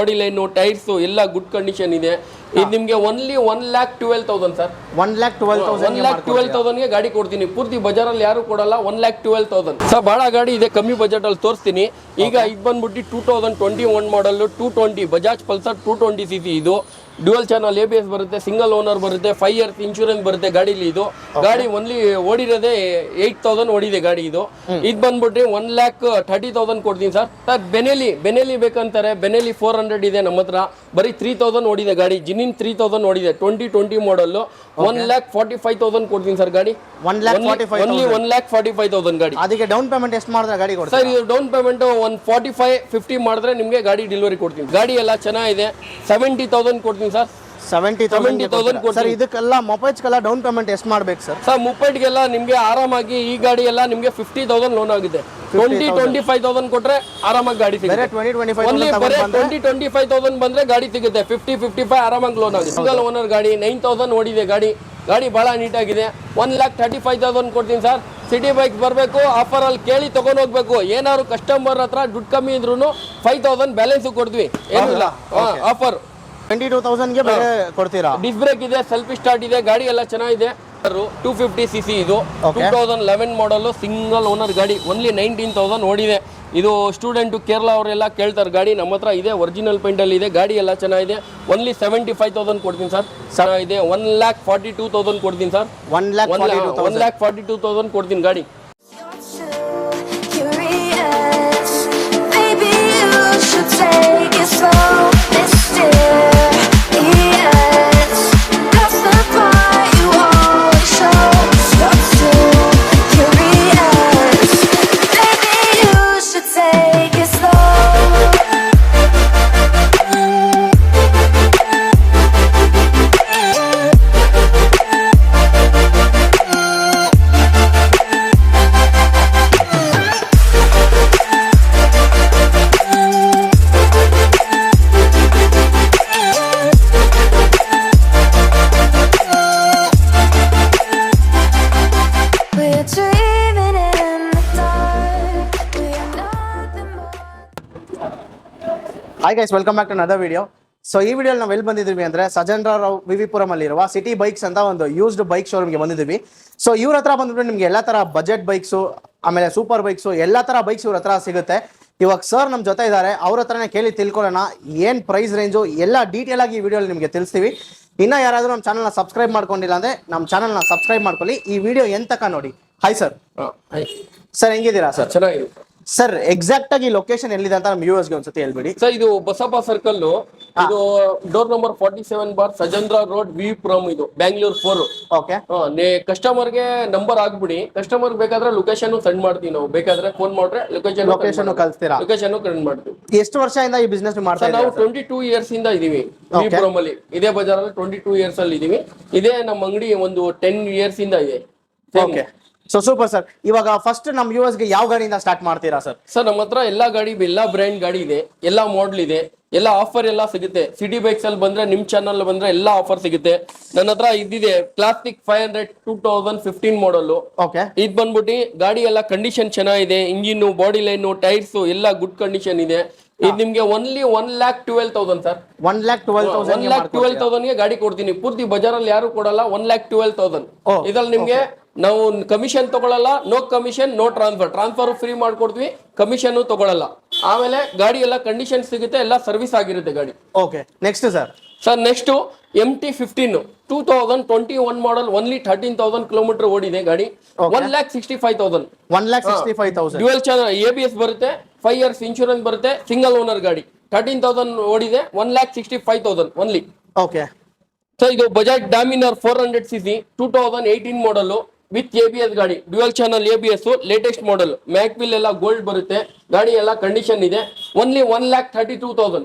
Body line tyres ಎಲ್ಲ good condition ಇದೆ. ಇದು ನಿಮಗೆ ಓನ್ಲಿ 1,12,000 ಸರ್. 1,12,000 ಗಾಡಿ ಕೊಡ್ತೀನಿ. ಪೂರ್ತಿ ಬಜಾರಲ್ಲಿ ಯಾರು ಕೊಡಲ್ಲ. 1,12,000 ಸರ್. ಬಹಳ ಗಾಡಿ ಇದೆ ಕಮ್ಮಿ ಬಜೆಟ್ ಅಲ್ಲಿ ತೋರಿಸ್ತೀನಿ. ಈಗ ಇದು ಬಂದ್ಬಿಟ್ಟು 2021 ಮಾಡಲ್ 220 ಬಜಾಜ್ ಪಲ್ಸರ್ 220cc. ಇದು ಡ್ಯುಯಲ್ ಚಾನಲ್ ABS ಬರುತ್ತೆ, ಸಿಂಗಲ್ ಓನರ್ ಬರುತ್ತೆ, 5 years ಇನ್ಶೂರೆನ್ಸ್ ಬರುತ್ತೆ ಗಾಡಿಲಿ. ಇದು ಗಾಡಿ ಓನ್ಲಿ ಓಡಿರೋದೇ 8,000 ಓಡಿದೆ ಗಾಡಿ. ಇದು ಬಂದ್ಬಿಟ್ಟು 1,30,000 ಕೊಡ್ತೀನಿ ಸರ್. ಸರ್ ಬೆನೆಲಿ ಬೇಕಂತಾರೆ. ಬೆನೆಲಿ 400 ಇದೆ ನಮ್ಮ ಹತ್ರ. ಬರೀ 3,000 ಓಡಿದೆ ಗಾಡಿ. ಜಿನಿನ್ 3,000 ಓಡಿದೆ. 2020 ಮಾಡಲ್ 1,45,000 ಕೊಡ್ತೀನಿ ಸರ್ ಗಾಡಿ. 1,45,000 ಗಾಡಿ. ಅದಕ್ಕೆ ಡೌನ್ ಪೇಮೆಂಟ್ ಎಷ್ಟು ಮಾಡಿದ್ರೆ ಗಾಡಿ ಕೊಡ್ತೀರಾ ಸರ್? ಇದು ಡೌನ್ ಪೇಮೆಂಟ್ 145-50 ಮಾಡಿದ್ರೆ ನಿಮಗೆ ಗಾಡಿ ಡೆಲಿವರಿ ಕೊಡ್ತೀನಿ. ಗಾಡಿ ಎಲ್ಲ ಚೆನ್ನಾಗಿದೆ. 70,000 ಕೊಡ್ತೀನಿ ಸರ್. 70,000 ಸರ್. ಇದಕ್ಕೆಲ್ಲ ಮೊಪೈಡ್ಸ್ಗೆಲ್ಲ ಡೌನ್ ಪೇಮೆಂಟ್ ಎಷ್ಟು ಮಾಡ್ಬೇಕು ಸರ್? ಸರ್ ಮೊಪೈಡ್ಗೆಲ್ಲ ನಿಮಗೆ ಆರಾಮಾಗಿ ಈ ಗಾಡಿ ಎಲ್ಲ ನಿಮಗೆ 50,000 ಲೋನ್ ಆಗಿದೆ. 20-25,000 ಕೊಟ್ರೆ ಆರಾಮಾಗಿ ಗಾಡಿ ಸಿಗುತ್ತೆ. 20-25,000 ಬಂದ್ರೆ ಗಾಡಿ ಸಿಗುತ್ತೆ. 50-55 ಆರಾಮಾಗಿ ಲೋನ್ ಆಗುತ್ತೆ. ಸಿಂಗಲ್ ಓನರ್ ಗಾಡಿ 9,000 ಓಡಿದೆ ಗಾಡಿ. ಗಾಡಿ ಬಹಳ ನೀಟಾಗಿದೆ. 1,35,000 ಕೊಡ್ತೀನಿ ಸರ್. ಸಿಟಿ ಬೈಕ್ ಬರಬೇಕು, ಆಫರ್ ಅಲ್ಲಿ ಕೇಳಿ ತಗೊಂಡು ಹೋಗ್ಬೇಕು. ಏನಾದ್ರು ಕಸ್ಟಮರ್ ಹತ್ರ ದುಡ್ಡು ಕಮ್ಮಿ ಇದ್ರು 5,000 ಬ್ಯಾಲೆನ್ಸ್ ಕೊಡ್ತೀವಿ. ಏನಿಲ್ಲ ಆಫರ್. 22,000ಗೆ ಬೇರೆ ಕೊಡ್ತೀರಾ? ಡಿಸ್ ಬ್ರೇಕ್ ಇದೆ, ಸೆಲ್ಫಿ ಸ್ಟಾರ್ಟ್ ಇದೆ, ಗಾಡಿ ಎಲ್ಲ ಚೆನ್ನಾಗಿದೆ. 250cc ಇದು 2011 ಮಾಡಲ್ ಸಿಂಗಲ್ ಓನರ್ ಗಾಡಿ. ಓನ್ಲಿ 19,000 ಓಡಿದೆ. ಇದು ಸ್ಟೂಡೆಂಟ್ ಕೇರಳ ಅವರೆಲ್ಲ ಕೇಳ್ತಾರೆ ಗಾಡಿ. ನಮ್ಮ ಹತ್ರ ಇದೆ, ಒರಿಜಿನಲ್ ಪೇಂಟ್ ಅಲ್ಲಿ ಇದೆ. ಗಾಡಿ ಎಲ್ಲ ಚೆನ್ನಾಗಿದೆ. ಓನ್ಲಿ 75,000 ಕೊಡ್ತೀನಿ ಸರ್. ಚೆನ್ನಾಗಿದೆ. 1,42,000 ಕೊಡ್ತೀನಿ ಸರ್. 1,42,000 ಕೊಡ್ತೀನಿ ಗಾಡಿ. Hi guys, welcome back to another video. So ಈ ವಿಡಿಯೋಲಿ ನಾವು ಎಲ್ಲಿ ಬಂದಿದ್ದೀವಿ ಅಂದರೆ ಸಜೇಂದ್ರ ರಾವ್ ವಿವಿಪುರಂ ಅಲ್ಲಿರುವ ಸಿಟಿ ಬೈಕ್ಸ್ ಅಂತ ಒಂದು ಯೂಸ್ಡ್ ಬೈಕ್ ಶೋರೂಮ್ಗೆ ಬಂದಿದ್ದೀವಿ. ಸೊ ಇವ್ರ ಹತ್ರ ಬಂದ್ಬಿಟ್ಟು ನಿಮಗೆ ಎಲ್ಲ ಥರ ಬಜೆಟ್ ಬೈಕ್ಸು, ಆಮೇಲೆ ಸೂಪರ್ ಬೈಕ್ಸು, ಎಲ್ಲ ಥರ ಬೈಕ್ಸ್ ಇವ್ರ ಹತ್ರ ಸಿಗುತ್ತೆ. ಇವಾಗ ಸರ್ ನಮ್ಮ ಜೊತೆ ಇದ್ದಾರೆ. ಅವ್ರ ಹತ್ರನೇ ಕೇಳಿ ತಿಳ್ಕೊಳ್ಳೋಣ ಏನು ಪ್ರೈಸ್ ರೇಂಜು ಎಲ್ಲ ಡೀಟೇಲ್ ಆಗಿ ಈ ವಿಡಿಯೋಲಿ ನಿಮಗೆ ತಿಳಿಸ್ತೀವಿ. ಇನ್ನು ಯಾರಾದರೂ ನಮ್ಮ ಚಾನಲ್ನ ಸಬ್ಸ್ಕ್ರೈಬ್ ಮಾಡ್ಕೊಂಡಿಲ್ಲ ಅಂದರೆ ನಮ್ಮ ಚಾನಲ್ನ ಸಬ್ಸ್ಕ್ರೈಬ್ ಮಾಡ್ಕೊಳ್ಳಿ. ಈ ವಿಡಿಯೋ ಎಂತಕ ನೋಡಿ. Hi sir. ಸರ್ ಹೆಂಗಿದ್ದೀರಾ ಸರ್? ಚೆನ್ನಾಗಿದೆ ಸರ್. ಎಕ್ಸಾಕ್ಟ್ ಆಗಿ ಲೊಕೇಶನ್ ಎಲ್ಲಿದೆ ಅಂತ ನಮ್ಮ ವ್ಯೂವರ್ಸ್ಗೆ ಒಂದ್ಸತಿ ಹೇಳ್ಬಿಡಿ ಸರ್. ಇದು ಬಸಪ್ಪ ಸರ್ಕಲ್. ಇದು ಡೋರ್ ನಂಬರ್ 47 ಬಾರ್ ಸಜೇಂದ್ರ ರೋಡ್ ವಿವಿಪುರಂ. ಇದು ಬ್ಯಾಂಗ್ಳೂರ್ 4. ಓಕೆ. ಕಸ್ಟಮರ್ಗೆ ನಂಬರ್ ಆಗ್ಬಿಡಿ. ಕಸ್ಟಮರ್ ಬೇಕಾದ್ರೆ ಲೊಕೇಶನ್ ಸೆಂಡ್ ಮಾಡ್ತೀವಿ ನಾವು. ಬೇಕಾದ್ರೆ ಫೋನ್ ಮಾಡ್ರೆ ಲೊಕೇಶನ್ ಕಳಿಸ್ತೀರಾ? ಲೊಕೇಶನ್ ಸೆಂಡ್ ಮಾಡ್ತೀವಿ. ಎಷ್ಟು ವರ್ಷದಿಂದ ಈ ಬಿಸ್ನೆಸ್ ಮಾಡ್ತಾ ನಾವು 22 years ಇಂದ ಇದೀವಿ ವಿವಿಪುರಂ ಅಲ್ಲಿ. ಇದೇ ಬಜಾರಲ್ಲಿ 22 years ಅಲ್ಲಿ ಇದೀವಿ. ಇದೇ ನಮ್ಮ ಅಂಗಡಿ ಒಂದು 10 years ಇಂದ ಇದೆ. ಓಕೆ. So super sir. ಇವಾಗ ಫಸ್ಟ್ ನಮ್ಮ ವ್ಯೂವರ್ಸ್ಗೆ ಯಾವ ಗಾಡಿಯಿಂದ ಸ್ಟಾರ್ಟ್ ಮಾಡ್ತೀರಾ ಸರ್? ಸರ್ ನಮ್ಮ ಹತ್ರ ಎಲ್ಲಾ ಗಾಡಿ, ಎಲ್ಲಾ ಬ್ರ್ಯಾಂಡ್ ಗಾಡಿ ಇದೆ, ಎಲ್ಲಾ ಮಾಡಲ್ ಇದೆ, ಎಲ್ಲ ಆಫರ್ ಎಲ್ಲ ಸಿಗುತ್ತೆ. ಸಿಟಿ ಬೈಕ್ಸ್ ಅಲ್ಲಿ ಬಂದ್ರೆ ನಿಮ್ ಚಾನಲ್ ಬಂದ್ರೆ ಎಲ್ಲಾ ಆಫರ್ ಸಿಗುತ್ತೆ. ನನ್ನ ಹತ್ರ ಇದಿದೆ ಕ್ಲಾಸಿಕ್ 500 2015 ಮಾಡಲ್. ಓಕೆ. ಇದು ಬಂದ್ಬಿಟ್ಟು ಗಾಡಿ ಎಲ್ಲ ಕಂಡೀಷನ್ ಚೆನ್ನಾಗಿದೆ. ಇಂಜಿನ್, ಬಾಡಿ ಲೈನು, ಟೈರ್ಸ್ ಎಲ್ಲ ಗುಡ್ ಕಂಡೀಷನ್ ಇದೆ. ಇದು ನಿಮ್ಗೆ ಓನ್ಲಿ 1,12,000 ಸರ್. 1,12,000 ಗಾಡಿ ಕೊಡ್ತೀನಿ. ಪೂರ್ತಿ ಬಜಾರಲ್ಲಿ ಯಾರು ಕೊಡಲ್ಲ. 1,12,000 ಇದ್ರಲ್ಲಿ ನಿಮ್ಗೆ ನಾವು ಕಮಿಷನ್ ತಗೊಳ್ಳಲ್ಲ. No commission, no transfer free ಮಾಡ್ಕೊಡ್ತೀವಿ. ಕಮಿಷನ್ ತಗೊಳ್ಳಲ್ಲ. ಆಮೇಲೆ ಗಾಡಿ ಎಲ್ಲ ಕಂಡೀಷನ್ ಸಿಗುತ್ತೆ, ಎಲ್ಲ ಸರ್ವಿಸ್ ಆಗಿರುತ್ತೆ ಗಾಡಿ. Okay. Next sir? Sir next MT-15 2021 ಮಾಡಲ್. ಓನ್ಲಿ 13,000 ಕಿಲೋಮೀಟರ್ ಓಡಿದೆ ಗಾಡಿ. 1,65,000. 1,65,000. ಡ್ಯುಯಲ್ ಚಾನಲ್ ABS ಬರುತ್ತೆ, 5 years ಇನ್ಶೂರೆನ್ಸ್ ಬರುತ್ತೆ, ಸಿಂಗಲ್ ಓನರ್ ಗಾಡಿ. 13,000 ಓಡಿದೆ. 1,65,000 ಓನ್ಲಿ. ಓಕೆ. ಸರ್ ಇದು Bajaj Dominar 400cc 2018 model with ABS ಗಾಡಿ. Dual channel ABS, latest model. Mag wheel ಎಲ್ಲ ಗೋಲ್ಡ್ ಬರುತ್ತೆ. ಗಾಡಿ ಎಲ್ಲ ಕಂಡೀಷನ್ ಇದೆ. ಓನ್ಲಿ 1,32,000.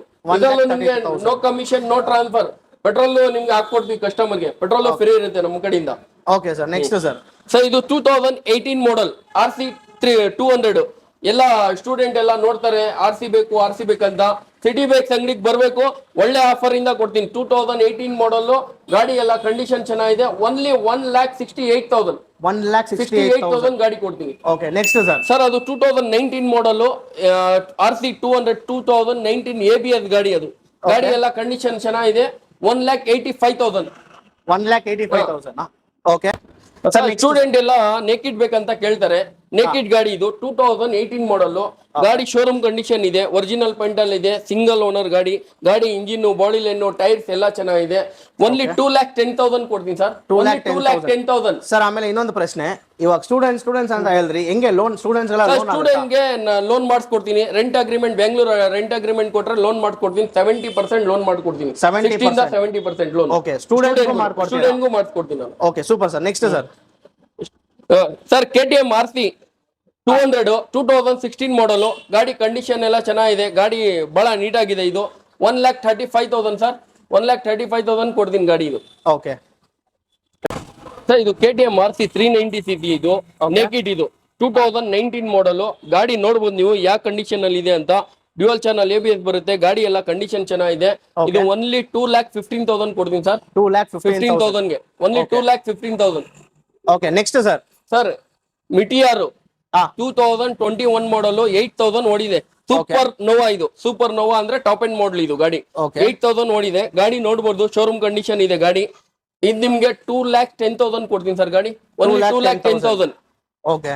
ನಿಮ್ಗೆ no commission, no transfer. Petrol ನಿಮ್ಗೆ ಹಾಕೊಡ್ತೀವಿ ಕಸ್ಟಮರ್ಗೆ. ಪೆಟ್ರೋಲ್ ಫ್ರೀ ಇರುತ್ತೆ ನಮ್ಮ ಕಡೆಯಿಂದ. Okay sir. Next sir? Sir ಇದು 2018 ಮಾಡಲ್ RC 200. ಎಲ್ಲ ಸ್ಟೂಡೆಂಟ್ ಎಲ್ಲ ನೋಡ್ತಾರೆ RC ಬೇಕು RC ಬೇಕಂತ. ಸಿಟಿ ಬೈಕ್ಸ್ ಅಂಗಡಿಗೆ ಬರಬೇಕು. ಒಳ್ಳೆ ಆಫರ್ ಇಂದ ಕೊಡ್ತೀನಿ. 2018 ಮಾಡಲ್ ಗಾಡಿ ಎಲ್ಲ ಕಂಡೀಷನ್ ಚೆನ್ನಾಗಿದೆ. ಓನ್ಲಿ 1,68,000. 1,68,000 ಗಾಡಿ ಕೊಡ್ತೀನಿ. ಓಕೆ. Next sir? ಸರ್ ಅದು 2019 ಮಾಡಲ್ RC 200 2019 ABS ಗಾಡಿ. ಅದು ಗಾಡಿ ಎಲ್ಲ ಕಂಡೀಷನ್ ಚೆನ್ನಾಗಿದೆ. 1,85,000. 1,85,000. ಓಕೆ ಸರ್ ಸ್ಟೂಡೆಂಟ್ ಎಲ್ಲ ನೇಕಿಡ್ ಬೇಕಂತ ಕೇಳ್ತಾರೆ. ನೇಕಿಡ್ ಗಾಡಿ ಇದು 2018 ಮಾಡಲ್. ಗಾಡಿ ಶೋರೂಮ್ ಕಂಡೀಷನ್ ಇದೆ, ಒರಿಜಿನಲ್ ಪೇಂಟ್ ಅಲ್ಲಿ ಇದೆ, ಸಿಂಗಲ್ ಓನರ್ ಗಾಡಿ. ಗಾಡಿ ಇಂಜಿನ್, ಬಾಡಿ ಲೈನ್, ಟೈರ್ಸ್ ಎಲ್ಲ ಚೆನ್ನಾಗಿದೆ. ಓನ್ಲಿ 2,10,000 ಕೊಡ್ತೀನಿ ಸರ್. 2,10,000 ಸರ್. ಆಮೇಲೆ ಇನ್ನೊಂದು ಪ್ರಶ್ನೆ, ಇವಾಗ ಸ್ಟೂಡೆಂಟ್ಸ್ ಅಂತ ಹೇಳಿದ್ರಿ, ಹೆಂಗೆ ಲೋನ್ ಸ್ಟೂಡೆಂಟ್ಸ್ ಎಲ್ಲ ಸ್ಟೂಡೆಂಟ್ ಗೆ ಲೋನ್ ಮಾಡಿಸ್ಕೊಡ್ತೀನಿ. Rent agreement, Bengaluru rent agreement ಕೊಟ್ರೆ ಲೋನ್ ಮಾಡ್ಕೊಡ್ತೀನಿ. 70% ಲೋನ್ ಮಾಡ್ಕೊಡ್ತೀನಿ. 70% ಲೋನ್. ಓಕೆ, ಸ್ಟೂಡೆಂಟ್ ಮಾಡ್ಕೊಡ್ತೀನಿ ನಾನು. Okay, super sir. Next sir. Sir KTM RC 200 2016 ಮಾಡಲು. ಗಾಡಿ ಕಂಡೀಷನ್ ಎಲ್ಲ ಚೆನ್ನಾಗಿದೆ, ಗಾಡಿ ಬಹಳ ನೀಟಾಗಿದೆ. ಇದು 1,35,000 ಸರ್. 1,35,000 ಕೊಡ್ತೀನಿ ಗಾಡಿ ಇದು. ಓಕೆ ಸರ್ ಇದು KTM RC 390cc ಇದು ನೇಕಿಡ್. ಇದು 2019 ಮಾಡಲು. ಗಾಡಿ ನೋಡ್ಬೋದು ನೀವು ಯಾವ ಕಂಡೀಷನ್ ಅಲ್ಲಿ ಇದೆ ಅಂತ. ಡ್ಯುಯಲ್ ಚಾನಲ್ ABS ಬರುತ್ತೆ. ಗಾಡಿ ಎಲ್ಲ ಕಂಡೀಷನ್ ಚೆನ್ನಾಗಿದೆ. ಇದು ಓನ್ಲಿ 2,15,000 ಕೊಡ್ತೀನಿ ಸರ್. 2,15,000 ಗೆ only 2,15,000. Okay, next sir. Sir Meteor 2021 model. 8,000 ಓಡಿದೆ. ಸೂಪರ್ ನೋವಾ ಇದು. ಸೂಪರ್ ನೋವಾ ಅಂದ್ರೆ ಟಾಪ್ ಎಂಡ್ ಮಾಡಲ್ ಇದು ಗಾಡಿ. 8,000 ಓಡಿದೆ. ಗಾಡಿ ನೋಡ್ಬೋದು, ಶೋರೂಮ್ ಕಂಡೀಷನ್ ಇದೆ ಗಾಡಿ. ಇದು ನಿಮ್ಗೆ 2,10,000 ಕೊಡ್ತೀನಿ ಸರ್ ಗಾಡಿ. Only 2,10,000. Okay,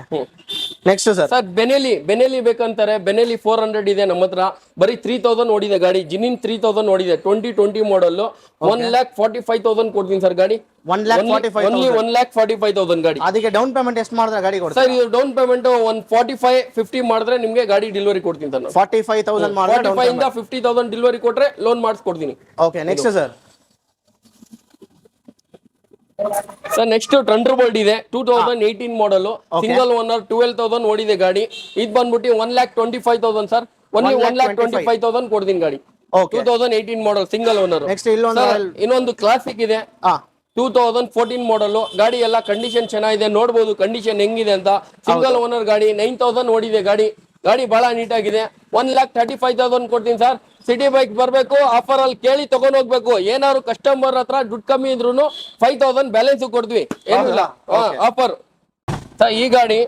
next sir. Sir Benelli ಬೇಕಂತಾರೆ. ಬೆನೆಲಿ 400 ಇದೆ ನಮ್ಮ ಹತ್ರ. ಬರೀ 3,000 ಓಡಿದೆ ಗಾಡಿ. ಜಿನಿನ್ 3,000 ಓಡಿದೆ. 2020 ಮಾಡಲ್. 1,45,000 ಕೊಡ್ತೀನಿ ಸರ್ ಗಾಡಿ. 1,45,000 ಗಾಡಿ. ಅದಕ್ಕೆ ಡೌನ್ ಪೇಮೆಂಟ್ ಎಷ್ಟು ಮಾಡಿದ್ರೆ ಗಾಡಿ ಕೊಡ್ತೀರಾ ಸರ್? ಇದು ಡೌನ್ ಪೇಮೆಂಟ್ 45-50 ಮಾಡಿದ್ರೆ ನಿಮ್ಗೆ ಗಾಡಿ ಡೆಲಿವರಿ ಕೊಡ್ತೀನಿ ಸರ್. 45,000 45 ಇಂದ 50,000 ಡೆಲಿವರಿ ಕೊಟ್ರೆ ಲೋನ್ ಮಾಡಿಸ್ಕೊಡ್ತೀನಿ. Okay, next sir. Sir next thunderbolt ಇದೆ 2018 ಮಾಡಲ್. Single owner. 12,000 ಓಡಿದೆ ಗಾಡಿ. ಇದು ಬಂದ್ಬಿಟ್ಟು 1,25,000 ಸರ್. ಓನ್ಲಿ 1,25,000 ಕೊಡ್ತೀನಿ ಗಾಡಿ. 2018 ಮಾಡಲ್, ಸಿಂಗಲ್ ಓನರ್. ನೆಕ್ಸ್ಟ್ ಇನ್ನೊಂದು ಕ್ಲಾಸಿಕ್ ಇದೆ 2014 ಮಾಡಲ್. ಗಾಡಿ ಎಲ್ಲ ಕಂಡೀಷನ್ ಚೆನ್ನಾಗಿದೆ, ನೋಡ್ಬೋದು ಕಂಡೀಷನ್ ಹೆಂಗಿದೆ ಅಂತ. ಸಿಂಗಲ್ ಓನರ್ ಗಾಡಿ. 9,000 ಓಡಿದೆ ಗಾಡಿ. ಗಾಡಿ ಬಹಳ ನೀಟಾಗಿದೆ. 1,35,000 ಕೊಡ್ತೀನಿ ಸರ್. ಸಿಟಿ ಬೈಕ್ ಬರ್ಬೇಕು, ಆಫರ್ ಅಲ್ಲಿ ಕೇಳಿ ತಗೊಂಡ್ ಹೋಗ್ಬೇಕು. ಏನಾದ್ರು ಕಸ್ಟಮರ್ ಹತ್ರ ದುಡ್ಡು ಕಮ್ಮಿ ಇದ್ರು 5,000 ಬ್ಯಾಲೆನ್ಸ್ ಕೊಡ್ತೀವಿ, ಏನಿಲ್ಲ ಆಫರ್. ಈ ಗಾಡಿ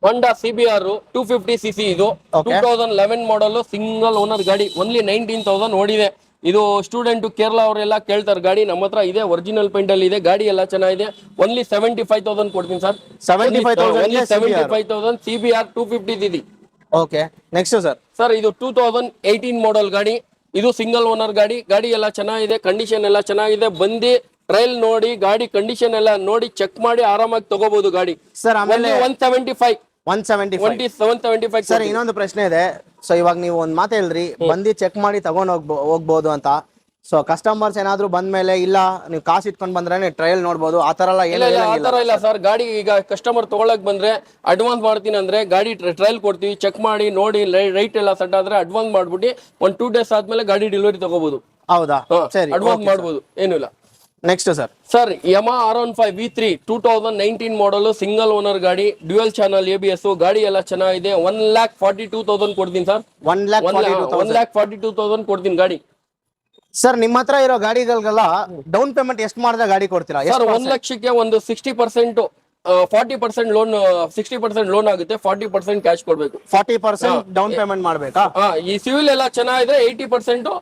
Honda CBR 250cc ಇದು 2011 ಮಾಡಲ್. ಸಿಂಗಲ್ ಓನರ್ ಗಾಡಿ. ಓನ್ಲಿ 19,000 ಓಡಿದೆ. ಇದು ಸ್ಟೂಡೆಂಟ್ ಕೇರಳ ಅವರೆಲ್ಲ ಕೇಳ್ತಾರೆ ಗಾಡಿ. ನಮ್ಮ ಹತ್ರ ಇದೆ, ಒರಿಜಿನಲ್ ಪೇಂಟ್ ಅಲ್ಲಿ ಇದೆ. ಗಾಡಿ ಎಲ್ಲ ಚೆನ್ನಾಗಿದೆ. ಓನ್ಲಿ 75,000 ಕೊಡ್ತೀನಿ sir. 75,000 CBR 250cc. Okay, next sir. Sir ಇದು 2018 ಮಾಡಲ್ ಗಾಡಿ. ಇದು ಸಿಂಗಲ್ ಓನರ್ ಗಾಡಿ. ಗಾಡಿ ಎಲ್ಲ ಚೆನ್ನಾಗಿದೆ, ಕಂಡೀಷನ್ ಎಲ್ಲ ಚೆನ್ನಾಗಿದೆ. ಬಂದು ಟ್ರಯಲ್ ನೋಡಿ, ಗಾಡಿ ಕಂಡೀಷನ್ ಎಲ್ಲ ನೋಡಿ ಚೆಕ್ ಮಾಡಿ ಆರಾಮಾಗಿ ತಗೋಬಹುದು ಗಾಡಿ. ಸರ್ ಆಮೇಲೆ 175 ಸರ್. ಇನ್ನೊಂದು ಪ್ರಶ್ನೆ ಇದೆ. ಸೊ ಇವಾಗ ನೀವು ಒಂದ್ ಮಾತು ಹೇಳ್ರಿ, ಬಂದು ಚೆಕ್ ಮಾಡಿ ತಗೊಂಡ್ ಹೋಗ್ಬೋದು ಅಂತ. ಸೊ ಕಸ್ಟಮರ್ಸ್ ಏನಾದ್ರು ಬಂದ್ಮೇಲೆ ಇಲ್ಲ ನೀವು ಕಾಸು ಇಟ್ಕೊಂಡ್ ಬಂದ್ರೆ ಟ್ರಯಲ್ ನೋಡ್ಬೋದು, ಆತರ ಎಲ್ಲ ಆತರ ಇಲ್ಲ ಸರ್. ಗಾಡಿ ಈಗ ಕಸ್ಟಮರ್ ತಗೊಳಕ್ ಬಂದ್ರೆ ಅಡ್ವಾನ್ಸ್ ಮಾಡ್ತೀನಿ ಅಂದ್ರೆ ಗಾಡಿ ಟ್ರಯಲ್ ಕೊಡ್ತೀವಿ, ಚೆಕ್ ಮಾಡಿ ನೋಡಿ ರೈಟ್ ಎಲ್ಲ ಸೆಟ್ ಆದ್ರೆ ಅಡ್ವಾನ್ಸ್ ಮಾಡ್ಬಿಟ್ಟು 1-2 days ಆದ್ಮೇಲೆ ಗಾಡಿ ಡೆಲಿವರಿ ತಗೋಬಹುದು. ಹೌದಾ? ಸರಿ, ಅಡ್ವಾನ್ಸ್ ಮಾಡ್ಬೋದು, ಏನಿಲ್ಲ. Next sir. Sir Yamaha R15 V3 2019 ಮಾಡಲ್. ಸಿಂಗಲ್ ಓನರ್ ಗಾಡಿ. Dual channel ABS. ಗಾಡಿ ಎಲ್ಲ ಚೆನ್ನಾಗಿದೆ. 1,42,000 ಕೊಡ್ತೀನಿ ಸರ್. 1,42,000 ಕೊಡ್ತೀನಿ ಗಾಡಿ. ಸರ್ ನಿಮ್ಮ ಹತ್ರ ಇರೋ ಗಾಡಿಗಳಿಗೆಲ್ಲ ಡೌನ್ ಪೇಮೆಂಟ್ ಎಷ್ಟು ಮಾಡಿದ್ರೆ ಗಾಡಿ ಕೊಡ್ತೀರಾ? ಸರ್ 1 ಲಕ್ಷಕ್ಕೆ ಒಂದು 60% 40% ಲೋನ್, 60% ಲೋನ್ ಆಗುತ್ತೆ. 40% ಕ್ಯಾಶ್ ಕೊಡ್ಬೇಕು. 40% ಡೌನ್ ಪೇಮೆಂಟ್ ಮಾಡ್ಬೇಕಾ? ಈ ಸಿವಿಲ್ ಎಲ್ಲ ಚೆನ್ನಾಗಿದ್ರೆ 80%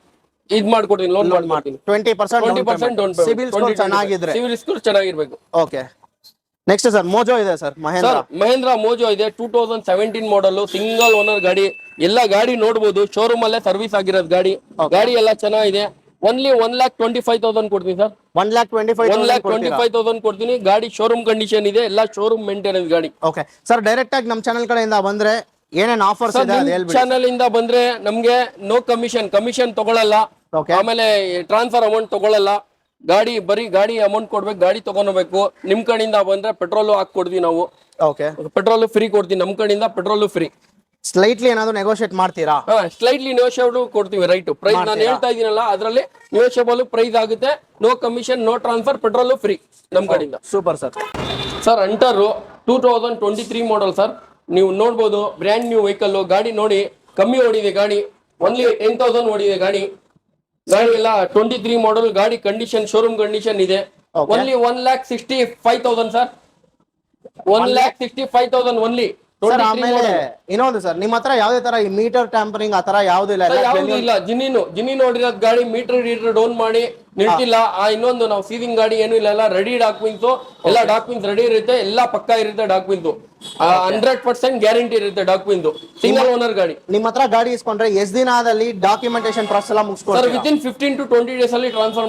ಇದ್ ಮಾಡ್ಕೊಡ್ತೀನಿ, ಲೋನ್ ಮಾಡ್ತೀನಿ. 20% ಡೌನ್ ಪೇಮೆಂಟ್. ಸಿವಿಲ್ ಸ್ಕೋರ್ ಚೆನ್ನಾಗಿದ್ರೆ. ಸಿವಿಲ್ ಸ್ಕೋರ್ ಚೆನ್ನಾಗಿರ್ಬೇಕು. Okay, next sir. ಮೋಜೋ ಇದೆ ಸರ್. ಮಹೇಂದ್ರ ಮೋಜೋ ಇದೆ 2017 ಮಾಡಲ್. ಸಿಂಗಲ್ ಓನರ್ ಗಾಡಿ. ಎಲ್ಲ ಗಾಡಿ ನೋಡ್ಬೋದು, ಶೋರೂಮ್ ಅಲ್ಲೇ ಸರ್ವಿಸ್ ಆಗಿರೋದು ಗಾಡಿ. ಗಾಡಿ ಎಲ್ಲ ಚೆನ್ನಾಗಿದೆ. ಓನ್ಲಿ 1,25,000 ಕೊಡ್ತೀನಿ ಸರ್. 1,25,000 ಕೊಡ್ತೀನಿ. ಗಾಡಿ ಶೋರೂಮ್ ಕಂಡೀಷನ್ ಇದೆ, ಎಲ್ಲ ಶೋರೂಮ್ ಮೇಂಟೆನೆನ್ಸ್ ಗಾಡಿ. ಓಕೆ ಸರ್, ಡೈರೆಕ್ಟ್ ಆಗಿ ನಮ್ಮ ಚಾನಲ್ ಕಡೆಯಿಂದ ಬಂದ್ರೆ ಏನೇನ್ ಆಫರ್ಸ್ ಇದೆ ಅದು ಹೇಳ್ಬಿಡಿ. ಚಾನಲ್ ಇಂದ ಬಂದ್ರೆ ನಮ್ಗೆ ನೋ ಕಮಿಷನ್ ತಗೊಳ್ಳಲ್ಲ. ಆಮೇಲೆ ಟ್ರಾನ್ಸ್ಫರ್ ಅಮೌಂಟ್ ತಗೊಳ್ಳಲ್ಲ. ಗಾಡಿ ಅಮೌಂಟ್ ಕೊಡ್ಬೇಕು, ಗಾಡಿ ತಗೊಂಡ್ಬೇಕು. ನಿಮ್ ಕಡೆಯಿಂದ ಬಂದ್ರೆ ಪೆಟ್ರೋಲ್ ಹಾಕಿ ಕೊಡ್ತೀವಿ ನಾವು. ಓಕೆ, ಪೆಟ್ರೋಲ್ ಫ್ರೀ ಕೊಡ್ತೀವಿ. ನಮ್ ಕಡೆಯಿಂದ ಪೆಟ್ರೋಲ್ ಫ್ರೀ. ಸ್ಲೈಟ್ಲಿ ಏನಾದ್ರು ನೆಗೋಷಿಯೇಟ್ ಮಾಡ್ತೀರಾ? ಸ್ಲೈಟ್ಲಿ ನೆಗೋಷಿಯೇಬಲ್ ಕೊಡ್ತೀವಿ. ರೈಟ್ ಪ್ರೈಸ್ ನಾನು ಹೇಳ್ತಾ ಇದೀನಲ್ಲ, ಅದರಲ್ಲಿ ನೆಗೋಷಿಯೇಬಲ್ ಪ್ರೈಸ್ ಆಗುತ್ತೆ. No commission, no transfer, petrol free ನಮ್ ಕಡೆಯಿಂದ. Super sir. Sir under 2023 model sir. ನೀವು ನೋಡ್ಬೋದು, ಬ್ರ್ಯಾಂಡ್ ನ್ಯೂ ವೆಹಿಕಲ್. ಗಾಡಿ ನೋಡಿ ಕಮ್ಮಿ ಓಡಿದೆ ಗಾಡಿ. ಓನ್ಲಿ 10,000 ಓಡಿದೆ ಗಾಡಿ. ಎಲ್ಲ 23 ಮಾಡಲ್ ಗಾಡಿ. ಕಂಡೀಷನ್ ಶೋರೂಮ್ ಕಂಡೀಷನ್ ಇದೆ. Only 1,65,000 sir. 1,65,000 ಓನ್ಲಿ. ಸರ್ ಆಮೇಲೆ ಇನ್ನೊಂದು ಸರ್ ನಿಮ್ಮ ಹತ್ರ ಯಾವ್ದೇ ತರ ಈ ಮೀಟರ್ ಟ್ಯಾಂಪರಿಂಗ್ ಆತರ ಯಾವ್ದು ಇಲ್ಲ ಯಾವ್ದು ಇಲ್ಲ. ಜಿನಿ ನೋಡಿರೋದ್ ಗಾಡಿ ಮೀಟರ್ ಡೌನ್ ಮಾಡಿ ನಿಲ್ತಿಲ್ಲ. ಇನ್ನೊಂದು ನಾವು ಸೀಸಿಂಗ್ ಗಾಡಿ ಏನು ಇಲ್ಲ, ಎಲ್ಲ ರೆಡಿ ಡಾಕ್ಯುಮೆಂಟ್ಸ್, ಎಲ್ಲ ಡಾಕ್ಯುಮೆಂಟ್ಸ್ ರೆಡಿ ಇರುತ್ತೆ, ಎಲ್ಲ ಪಕ್ಕ ಇರುತ್ತೆ ಡಾಕ್ಯುಮೆಂಟ್ಸ್. 100% ಗ್ಯಾರಂಟಿ ಇರುತ್ತೆ ಡಾಕ್ಯುಮೆಂಟ್ಸ್. ಸಿಂಗಲ್ ಓನರ್ ಗಾಡಿ. ನಿಮ್ಮ ಹತ್ರ ಗಾಡಿ ಇಸ್ಕೊಂಡ್ರೆ ಎಷ್ಟು ದಿನದಲ್ಲಿ ಡಾಕ್ಯುಮೆಂಟೇಶನ್ ಪ್ರಾಸೆಸ್ ಎಲ್ಲ ಮುಗಿಸ್ಕೊಡ್ತೀರಾ? ಸರ್ ವಿತಿನ್ 15 to 20 days ಅಲ್ಲಿ ಟ್ರಾನ್ಸ್ಫರ್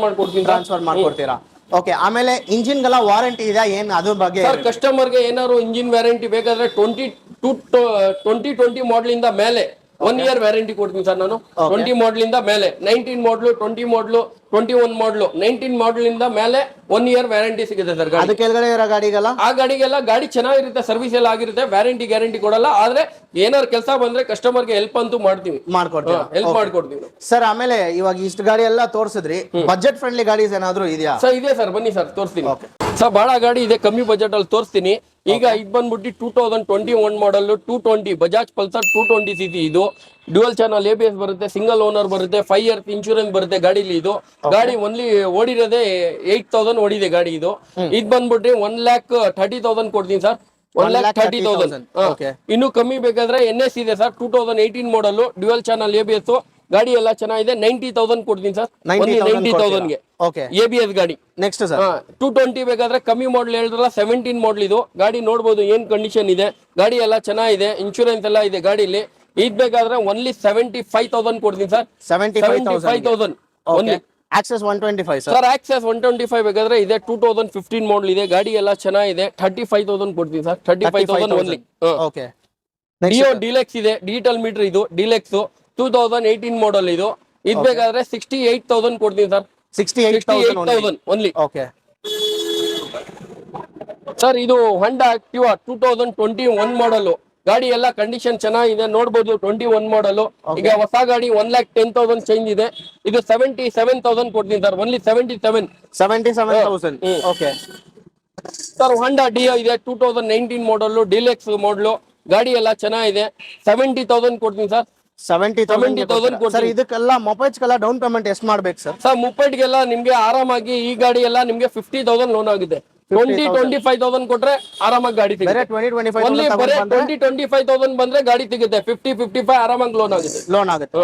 ಮಾಡ್ಕೊಡ್ತೀರಾ? ಓಕೆ. ಆಮೇಲೆ ಇಂಜಿನ್ಗೆಲ್ಲ ವಾರಂಟಿ ಇದೆ ಏನ್ ಅದ್ರ ಬಗ್ಗೆ? ಸರ್ ಕಸ್ಟಮರ್ಗೆ ಏನಾದ್ರು ಇಂಜಿನ್ ವ್ಯಾರಂಟಿ ಬೇಕಾದ್ರೆ 2020 ಮಾಡಲ್ ಇಂದ ಮೇಲೆ 1 year ವ್ಯಾರಂಟಿ ಕೊಡ್ತೀನಿ ಸರ್ ನಾನು. 20 ಮಾಡಲ್ ಇಂದ ಮೇಲೆ 19 ಮಾಡಲು 20 ಮಾಡಲು 21 ಮಾಡಲು 19 ಮಾಡಲ್ ಇಂದ ಮೇಲೆ 1 year ವ್ಯಾರಂಟಿ ಸಿಗುತ್ತೆ ಸರ್ ಗಾಡಿ. ಅದು ಕೆಳಗಡೆ ಇರೋ ಗಾಡಿಗೆಲ್ಲ ಆ ಗಾಡಿಗೆಲ್ಲ ಗಾಡಿ ಚೆನ್ನಾಗಿರುತ್ತೆ, ಸರ್ವಿಸ್ ಎಲ್ಲ ಆಗಿರುತ್ತೆ, ವ್ಯಾರಂಟಿ ಗ್ಯಾರಂಟಿ ಕೊಡಲ್ಲ. ಆದ್ರೆ ಏನಾದ್ರು ಕೆಲಸ ಬಂದ್ರೆ ಕಸ್ಟಮರ್ಗೆ ಹೆಲ್ಪ್ ಅಂತೂ ಮಾಡ್ಕೊಡ್ತೀವಿ. ಹೆಲ್ಪ್ ಮಾಡ್ಕೊಡ್ತೀವಿ ಸರ್. ಆಮೇಲೆ ಇವಾಗ ಇಷ್ಟು ಗಾಡಿ ಎಲ್ಲ ತೋರಿಸಿದ್ರಿ, ಬಜೆಟ್ ಫ್ರೆಂಡ್ಲಿ ಗಾಡೀಸ್ ಏನಾದ್ರು ಇದೆಯಾ? ಸರ್ ಇದೆ ಸರ್, ಬನ್ನಿ ಸರ್ ತೋರಿಸ್ತೀನಿ. ಸರ್ ಬಹಳ ಗಾಡಿ ಇದೆ ಕಮ್ಮಿ ಬಜೆಟ್ ಅಲ್ಲಿ ತೋರಿಸ್ತೀನಿ. ಈಗ ಇದು ಬಂದ್ಬಿಟ್ಟು 2021 ಮಾಡಲ್ 220 ಬಜಾಜ್ ಪಲ್ಸರ್ 220 cc. ಇದು ಡ್ಯುಯಲ್ ಚಾನಲ್ ABS ಬರುತ್ತೆ, ಸಿಂಗಲ್ ಓನರ್ ಬರುತ್ತೆ, 5 years ಇನ್ಶೂರೆನ್ಸ್ ಬರುತ್ತೆ ಗಾಡಿಲಿ. ಇದು ಗಾಡಿ ಓನ್ಲಿ ಓಡಿರೋದೇ 8,000 ಓಡಿದೆ ಗಾಡಿ. ಇದು ಬಂದ್ಬಿಟ್ಟು 1,30,000 ಕೊಡ್ತೀನಿ ಸರ್. 1,30,000. ಇನ್ನು ಕಮ್ಮಿ ಬೇಕಾದ್ರೆ NS ಇದೆ ಸರ್, 2018 ಮಾಡಲ್ ಡ್ಯುಯಲ್ ಚಾನಲ್ ABS ಗಾಡಿ ಎಲ್ಲ ಚೆನ್ನಾಗಿದೆ. 90,000 ಕೊಡ್ತೀನಿ ಸರ್. 90,000ಗೆ ABS ಗಾಡಿ. ನೆಕ್ಸ್ಟ್ ಸರ್ 220 ಬೇಕಾದ್ರೆ ಕಮ್ಮಿ ಮಾಡಲ್ ಹೇಳಿದ್ರಲ್ಲ, 17 ಮಾಡಲ್ ಇದು ಗಾಡಿ. ನೋಡ್ಬೋದು ಏನ್ ಕಂಡೀಷನ್ ಇದೆ, ಗಾಡಿ ಎಲ್ಲ ಚೆನ್ನಾಗಿದೆ, ಇನ್ಶೂರೆನ್ಸ್ ಎಲ್ಲ ಇದೆ ಗಾಡಿಲಿ. ಇದ್ ಬೇಕಾದ್ರೆ ಓನ್ಲಿ 75,000 ಕೊಡ್ತೀನಿ sir. 75,000 only. Access 125 sir. Access 125 ಬೇಕಾದ್ರೆ ಇದೆ, 2015 ಮಾಡಲ್ ಇದೆ, ಗಾಡಿ ಎಲ್ಲ ಚೆನ್ನಾಗಿದೆ. 35,000 ಕೊಡ್ತೀನಿ sir. 35,000 only. Okay. Dio deluxe ಇದೆ, ಡಿಜಿಟಲ್ ಮೀಟರ್. ಇದು ಡಿಲೆಕ್ಸ್ 2018 ಮಾಡಲ್. ಇದು ಬೇಕಾದ್ರೆ 68,000 ಕೊಡ್ತೀನಿ ಸರ್. 68,000 ಓನ್ಲಿ. Okay sir. ಇದು ಹೊಂಡಾ ಆಕ್ಟಿವಾ 2021 ಮಾಡಲ್ ಗಾಡಿ ಎಲ್ಲ ಕಂಡೀಷನ್ ಚೆನ್ನಾಗಿದೆ, ನೋಡಬಹುದು. 21 ಮಾಡಲ್. ಈಗ ಹೊಸ ಗಾಡಿ 1,10,000 ಚೇಂಜ್ ಇದೆ. ಇದು 77,000 ಕೊಡ್ತೀನಿ ಸರ್. Only 77,000. Okay sir. Honda Dio ಇದೆ 2019 ಮಾಡಲ್, ಡಿಲೆಕ್ಸ್ ಮಾಡಲ್, ಗಾಡಿ ಎಲ್ಲ ಚೆನ್ನಾಗಿದೆ. 70,000 ಕೊಡ್ತೀನಿ ಸರ್. 70,000 ಸರ್. ಇದಕ್ಕೆಲ್ಲ ಮೊಬೈಲ್ಸ್ಗೆಲ್ಲ ಡೌನ್ ಪೇಮೆಂಟ್ ಎಷ್ಟು ಮಾಡ್ಬೇಕು ಸರ್? ಸರ್ ಮೊಪೈಡ್ಗೆಲ್ಲ ನಿಮ್ಗೆ ಆರಾಮಾಗಿ ಈ ಗಾಡಿ ಎಲ್ಲ ನಿಮ್ಗೆ 50,000 ಲೋನ್ ಆಗಿದೆ. 20-25,000 ಕೊಟ್ರೆ ಆರಾಮಾಗಿ ಗಾಡಿ ಸಿಗುತ್ತೆ. 20-25,000 ಬಂದ್ರೆ ಗಾಡಿ ಸಿಗುತ್ತೆ. 50-55 ಆರಾಮಾಗಿ ಲೋನ್ ಆಗುತ್ತೆ.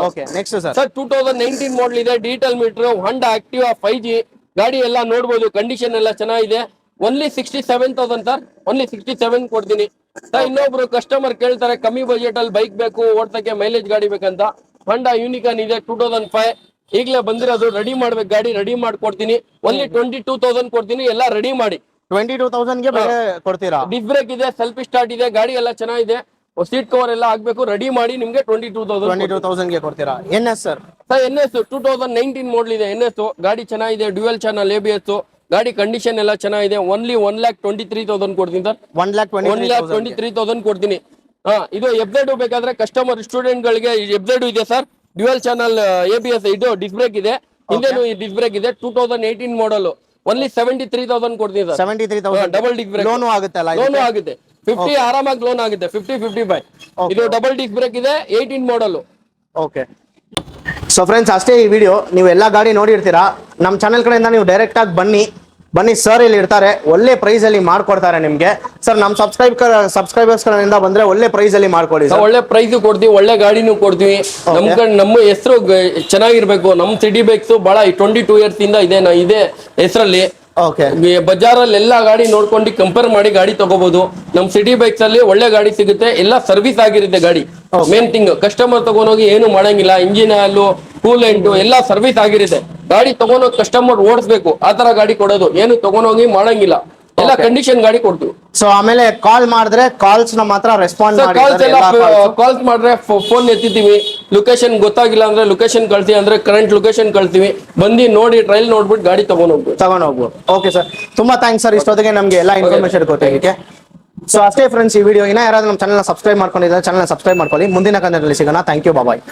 ಓಕೆ. ನೆಕ್ಸ್ಟ್ ಸರ್ 2019 ಮಾಡಲ್ ಇದೆ, ಡಿಜಿಟಲ್ ಮೀಟರ್, ಹೊಂಡಾ ಆಕ್ಟಿವಾ 5G ಗಾಡಿ ಎಲ್ಲ ನೋಡಬಹುದು, ಕಂಡೀಷನ್ ಎಲ್ಲ ಚೆನ್ನಾಗಿದೆ. Only 67,000 sir. ಓನ್ಲಿ 67 ಕೊಡ್ತೀನಿ ಸರ್. ಇನ್ನೊಬ್ರು ಕಸ್ಟಮರ್ ಕೇಳ್ತಾರೆ ಕಮ್ಮಿ ಬಜೆಟ್ ಅಲ್ಲಿ ಬೈಕ್ ಬೇಕು, ಓಡ್ಸಕ್ಕೆ ಮೈಲೇಜ್ ಗಾಡಿ ಬೇಕಂತ. ಹೊಂಡಾ ಯೂನಿಕಾನ್ ಇದೆ 2005 ಈಗಲೇ ಬಂದಿರೋದು. ರೆಡಿ ಮಾಡ್ಬೇಕು ಗಾಡಿ, ರೆಡಿ ಮಾಡ್ಕೊಡ್ತೀನಿ. ಓನ್ಲಿ 22,000 ಕೊಡ್ತೀನಿ, ಎಲ್ಲ ರೆಡಿ ಮಾಡಿ. 22,000ಗೆ ಕೊಡ್ತೀರಾ? ಡಿಸ್ ಬ್ರೇಕ್ ಇದೆ, ಸೆಲ್ಫ್ ಸ್ಟಾರ್ಟ್ ಇದೆ, ಗಾಡಿ ಎಲ್ಲ ಚೆನ್ನಾಗಿದೆ. ಸೀಟ್ ಕವರ್ ಎಲ್ಲ ಆಗ್ಬೇಕು, ರೆಡಿ ಮಾಡಿ ನಿಮ್ಗೆ 22,000ಗೆ ಕೊಡ್ತೀರಾ? NS sir. ಸರ್ NS 2019 ಮಾಡಲ್ ಇದೆ. NS ಗಾಡಿ ಚೆನ್ನಾಗಿದೆ, ಡ್ಯುಯಲ್ ಚಾನಲ್ ABS ಗಾಡಿ, ಕಂಡೀಷನ್ ಎಲ್ಲ ಚೆನ್ನಾಗಿದೆ. ಓನ್ಲಿ 1,23,000 ಕೊಡ್ತೀನಿ ಸರ್. 1,23,000 ಕೊಡ್ತೀನಿ. ಇದು FZ ಬೇಕಾದ್ರೆ ಕಸ್ಟಮರ್ ಸ್ಟೂಡೆಂಟ್ ಗಳಿಗೆ FZ ಇದೆ ಸರ್. ಡ್ಯುಯಲ್ ಚಾನಲ್ ABS ಇದು ಡಿಸ್ ಬ್ರೇಕ್ ಇದೆ, ಹಿಂದೆನೂ ಡಿಸ್ ಬ್ರೇಕ್ ಇದೆ. 2018 ಮಾಡಲ್. ಓನ್ಲಿ 73,000 ಕೊಡ್ತೀನಿ ಸರ್. 73,000 ಡಬಲ್ ಡಿಸ್ ಬ್ರೇಕ್. ಲೋನ್ ಆಗುತ್ತಲ್ಲ? ಲೋನ್ ಆಗುತ್ತೆ. 50 ಆರಾಮಾಗಿ ಲೋನ್ ಆಗುತ್ತೆ. 50-55 ಇದು ಡಬಲ್ ಡಿಸ್ ಬ್ರೇಕ್ ಇದೆ, 18 ಮಾಡಲ್. ಓಕೆ. ಸೊ ಫ್ರೆಂಡ್ಸ್ ಅಷ್ಟೇ ಈ ವಿಡಿಯೋ. ನೀವು ಎಲ್ಲ ಗಾಡಿ ನೋಡಿರ್ತೀರಾ. ನಮ್ಮ ಚಾನೆಲ್ ಕಡೆಯಿಂದ ನೀವು ಡೈರೆಕ್ಟ್ ಆಗಿ ಬನ್ನಿ ಸರ್ ಇಲ್ಲಿ ಇರ್ತಾರೆ, ಒಳ್ಳೆ ಪ್ರೈಸ್ ಅಲ್ಲಿ ಮಾಡ್ಕೊಡ್ತಾರೆ ನಿಮ್ಗೆ. ಸರ್ ನಮ್ಮ ಸಬ್ಸ್ಕ್ರೈಬರ್ಸ್ ಕಡೆಯಿಂದ ಬಂದ್ರೆ ಒಳ್ಳೆ ಪ್ರೈಸ್ ಅಲ್ಲಿ ಮಾಡ್ಕೊಡಿ. ಒಳ್ಳೆ ಪ್ರೈಸ್ ಕೊಡ್ತೀವಿ, ಒಳ್ಳೆ ಗಾಡಿನೂ ಕೊಡ್ತೀವಿ. ನಮ್ಮ ಹೆಸರು ಚೆನ್ನಾಗಿರ್ಬೇಕು. ನಮ್ಮ ಸಿಟಿ ಬೈಕ್ಸ್ ಬಹಳ 22 years ಇಂದ ಇದೆ ಹೆಸರಲ್ಲಿ. ಬಜಾರಲ್ಲಿ ಎಲ್ಲ ಗಾಡಿ ನೋಡ್ಕೊಂಡು ಕಂಪೇರ್ ಮಾಡಿ ಗಾಡಿ ತಗೋಬಹುದು. ನಮ್ ಸಿಟಿ ಬೈಕ್ಸ್ ಅಲ್ಲಿ ಒಳ್ಳೆ ಗಾಡಿ ಸಿಗುತ್ತೆ, ಎಲ್ಲ ಸರ್ವಿಸ್ ಆಗಿರುತ್ತೆ ಗಾಡಿ. ಮೇನ್ ಥಿಂಗ್ ಕಸ್ಟಮರ್ ತಗೊಂಡೋಗಿ ಏನು ಮಾಡಂಗಿಲ್ಲ, ಇಂಜಿನ್ ಆಯಿಲ್ ಕೂಲೆಂಟ್ ಎಲ್ಲ ಸರ್ವಿಸ್ ಆಗಿರುತ್ತೆ. ಗಾಡಿ ತಗೊಂಡೋಗಿ ಕಸ್ಟಮರ್ ಓಡಿಸ್ಬೇಕು, ಆತರ ಗಾಡಿ ಕೊಡೋದು. ಏನು ತಗೊಂಡೋಗಿ ಮಾಡಂಗಿಲ್ಲ, ಎಲ್ಲ ಕಂಡೀಷನ್ ಗಾಡಿ ಕೊಡ್ತೀವಿ. ಸೊ ಆಮೇಲೆ ಕಾಲ್ ಮಾಡಿದ್ರೆ ಕಾಲ್ಸ್ ನಮ್ಮ ಹತ್ರ ರೆಸ್ಪಾನ್ಸ್ ಮಾಡಿ. ಕಾಲ್ಸ್ ಮಾಡಿದ್ರೆ ಫೋನ್ ಎತ್ತಿದ್ದೀವಿ. ಲೊಕೇಶನ್ ಗೊತ್ತಾಗಿಲ್ಲ ಅಂದ್ರೆ ಲೊಕೇಶನ್ ಕಳ್ಸಿ ಅಂದ್ರೆ ಕರೆಂಟ್ ಲೊಕೇಶನ್ ಕಳ್ತೀವಿ. ಬಂದು ನೋಡಿ ಟ್ರೈಲ್ ನೋಡ್ಬಿಟ್ಟು ಗಾಡಿ ತಗೊಂಡೋಗ್ಬೋದು. ಓಕೆ ಸರ್, ತುಂಬಾ ಥ್ಯಾಂಕ್ಸ್ ಸರ್. ಇಷ್ಟೊತ್ತಿಗೆ ನಮ್ಗೆ ಎಲ್ಲ ಇನ್ಫಾರ್ಮೇಶನ್ ಗೊತ್ತಾಗಿಕ್ಕೆ. ಸೊ ಅಷ್ಟೇ ಫ್ರೆಂಡ್ಸ್ ಈ ವಿಡಿಯೋ. ಇನ್ನ ಯಾರಾದ್ರೂ ನಮ್ಮ ಚಾನಲ್ ಸಬ್ಸ್ಕ್ರೈಬ್ ಮಾಡ್ಕೊಂಡಿದ್ದಾರೆ ಚಾನಲ್ ಸಬ್ಸ್ಕ್ರೈಬ್ ಮಾಡ್ಕೊಳ್ಳಿ. ಮುಂದಿನ ಕನ್ನಡದಲ್ಲಿ ಸಿಗೋಣ. Thank you, bye.